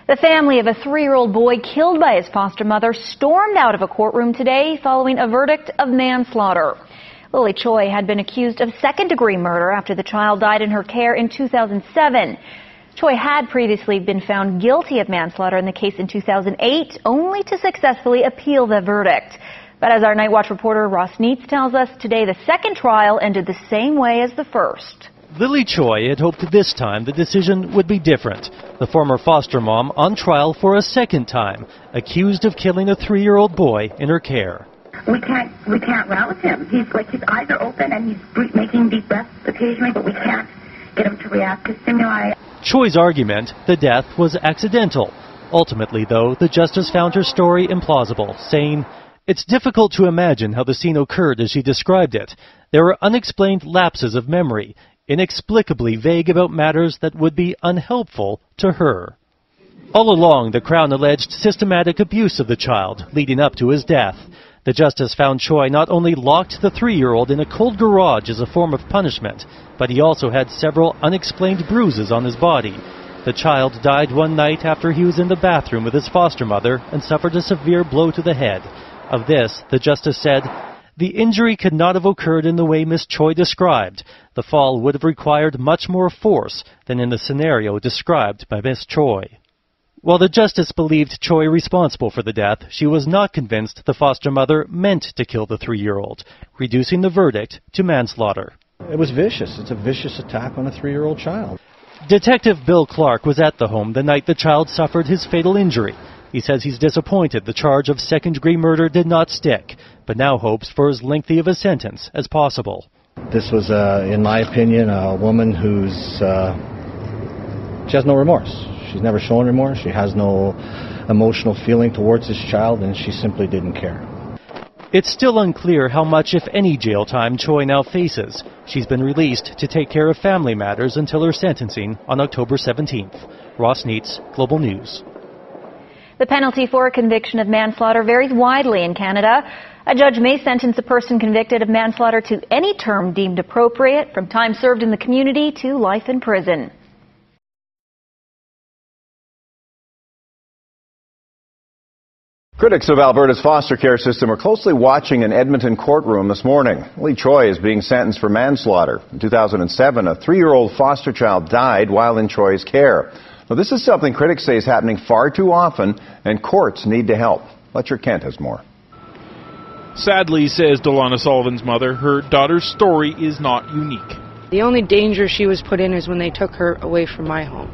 The family of a 3-year-old boy killed by his foster mother stormed out of a courtroom today following a verdict of manslaughter. Lily Choy had been accused of second-degree murder after the child died in her care in 2007. Choy had previously been found guilty of manslaughter in the case in 2008, only to successfully appeal the verdict. But as our Night Watch reporter Ross Neitz tells us, today the second trial ended the same way as the first. Lily Choy had hoped this time the decision would be different. The former foster mom on trial for a second time, accused of killing a 3-year-old boy in her care. We can't rouse him. His eyes are open and he's making deep breaths occasionally, but we can't get him to react to stimuli. Choy's argument, the death was accidental. Ultimately, though, the justice found her story implausible, saying, "It's difficult to imagine how the scene occurred as she described it. There were unexplained lapses of memory, inexplicably vague about matters that would be unhelpful to her." All along, the Crown alleged systematic abuse of the child, leading up to his death. The justice found Choy not only locked the 3-year-old in a cold garage as a form of punishment, but he also had several unexplained bruises on his body. The child died one night after he was in the bathroom with his foster mother and suffered a severe blow to the head. Of this, the justice said, "The injury could not have occurred in the way Miss Choy described. The fall would have required much more force than in the scenario described by Miss Choy." While the justice believed Choy responsible for the death, she was not convinced the foster mother meant to kill the 3-year-old, reducing the verdict to manslaughter. It was vicious. It's a vicious attack on a 3-year-old child. Detective Bill Clark was at the home the night the child suffered his fatal injury. He says he's disappointed the charge of second-degree murder did not stick, but now hopes for as lengthy of a sentence as possible. This was, in my opinion, a woman she has no remorse. She's never shown remorse. She has no emotional feeling towards this child, and she simply didn't care. It's still unclear how much, if any, jail time Choy now faces. She's been released to take care of family matters until her sentencing on October 17th. Ross Neitz, Global News. The penalty for a conviction of manslaughter varies widely in Canada. A judge may sentence a person convicted of manslaughter to any term deemed appropriate, from time served in the community to life in prison. Critics of Alberta's foster care system are closely watching an Edmonton courtroom this morning. Lily Choy is being sentenced for manslaughter. In 2007, a 3-year-old foster child died while in Choy's care. Now, this is something critics say is happening far too often, and courts need to help. Fletcher Kent has more. Sadly, says Donna Sullivan's mother, her daughter's story is not unique. The only danger she was put in is when they took her away from my home.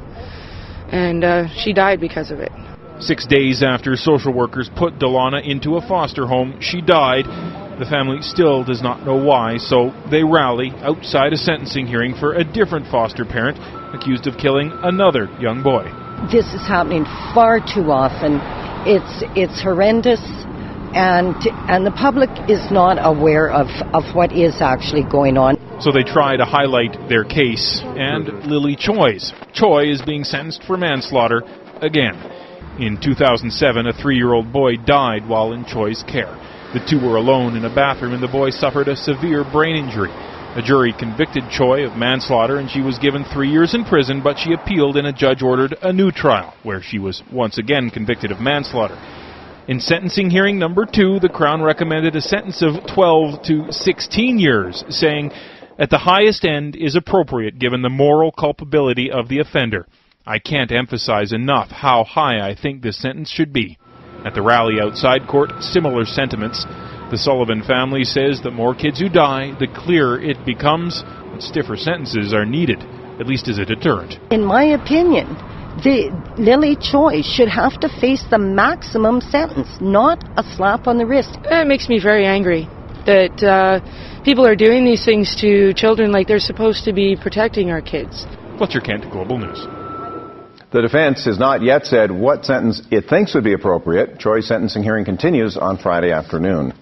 And she died because of it. 6 days after social workers put Donna into a foster home, she died. The family still does not know why, so they rally outside a sentencing hearing for a different foster parent accused of killing another young boy. This is happening far too often. It's horrendous, and the public is not aware of what is actually going on. So they try to highlight their case and Lily Choy's. Choy is being sentenced for manslaughter again. In 2007, a 3-year-old boy died while in Choy's care. The two were alone in a bathroom and the boy suffered a severe brain injury. A jury convicted Choy of manslaughter and she was given 3 years in prison, but she appealed and a judge ordered a new trial, where she was once again convicted of manslaughter. In sentencing hearing number 2, the Crown recommended a sentence of 12 to 16 years, saying, "At the highest end is appropriate given the moral culpability of the offender. I can't emphasize enough how high I think this sentence should be." At the rally outside court, similar sentiments. The Sullivan family says the more kids who die, the clearer it becomes that stiffer sentences are needed, at least as a deterrent. In my opinion, Lily Choy should have to face the maximum sentence, not a slap on the wrist. It makes me very angry that people are doing these things to children like they're supposed to be protecting our kids. Fletcher Kent, Global News. The defense has not yet said what sentence it thinks would be appropriate. Choy's sentencing hearing continues on Friday afternoon.